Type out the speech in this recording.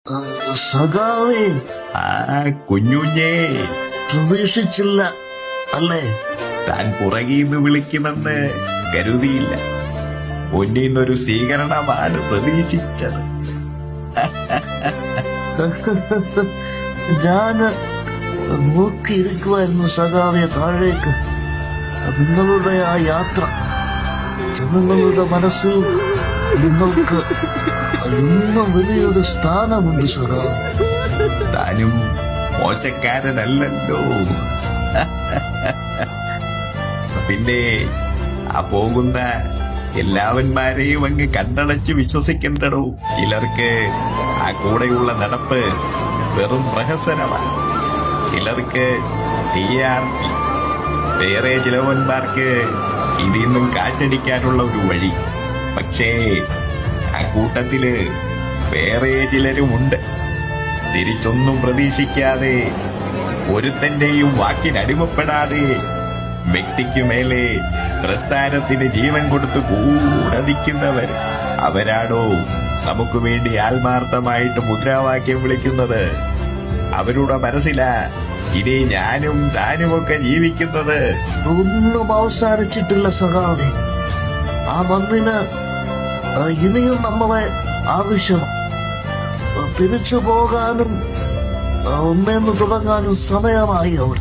സഖാവേ, കുഞ്ഞുഞ്ഞേ, പ്രതീക്ഷിച്ചില്ല അല്ലേ? താൻ പുറകീന്ന് വിളിക്കുമെന്ന് കരുതിയില്ല. ഒന്നീന്നൊരു സ്വീകരണമാണ് പ്രതീക്ഷിച്ചത്. ഞാന് നോക്കിയിരിക്കുമായിരുന്നു സഖാവെ താഴേക്ക്. നിങ്ങളുടെ ആ യാത്ര, ജനങ്ങളുടെ മനസ്സിൽ നിങ്ങൾക്ക് ഇന്നും വലിയൊരു സ്ഥാനമുണ്ട് സഖാവ്. താനും മോശക്കാരനല്ലല്ലോ. പിന്നെ ആ പോകുന്ന എല്ലാവന്മാരെയും അങ്ങ് കണ്ടടച്ച് വിശ്വസിക്കണ്ടടോ. ചിലർക്ക് ആ കൂടെയുള്ള നടപ്പ് വെറും പ്രഹസനമാണ്, ചിലർക്ക് TRP, വേറെ ചിലവന്മാർക്ക് ഇതിന്നും കാശടിക്കാനുള്ള ഒരു വഴി. പക്ഷേ ആ കൂട്ടത്തില് വേറെ ചിലരുമുണ്ട്, തിരിച്ചൊന്നും പ്രതീക്ഷിക്കാതെ, ഒരുത്തന്റെയും വാക്കിനടിമപ്പെടാതെ, വ്യക്തിക്കു മേലെ പ്രസ്ഥാനത്തിന് ജീവൻ കൊടുത്തു കൂടെ നിൽക്കുന്നവർ. അവരാണോ നമുക്ക് വേണ്ടി ആത്മാർത്ഥമായിട്ട് മുദ്രാവാക്യം വിളിക്കുന്നത്. അവരുടെ മനസ്സിലാ ഇനി ഞാനും താനുമൊക്കെ ജീവിക്കുന്നത്. ഒന്നും അവസാനിച്ചിട്ടില്ല സഖാവെ. ആ മണ്ണിന് ഇനിയും നമ്മളെ ആവശ്യമാണ്. തിരിച്ചു പോകാനും ഒന്നേന്ന് തുടങ്ങാനും സമയമായി അവർ.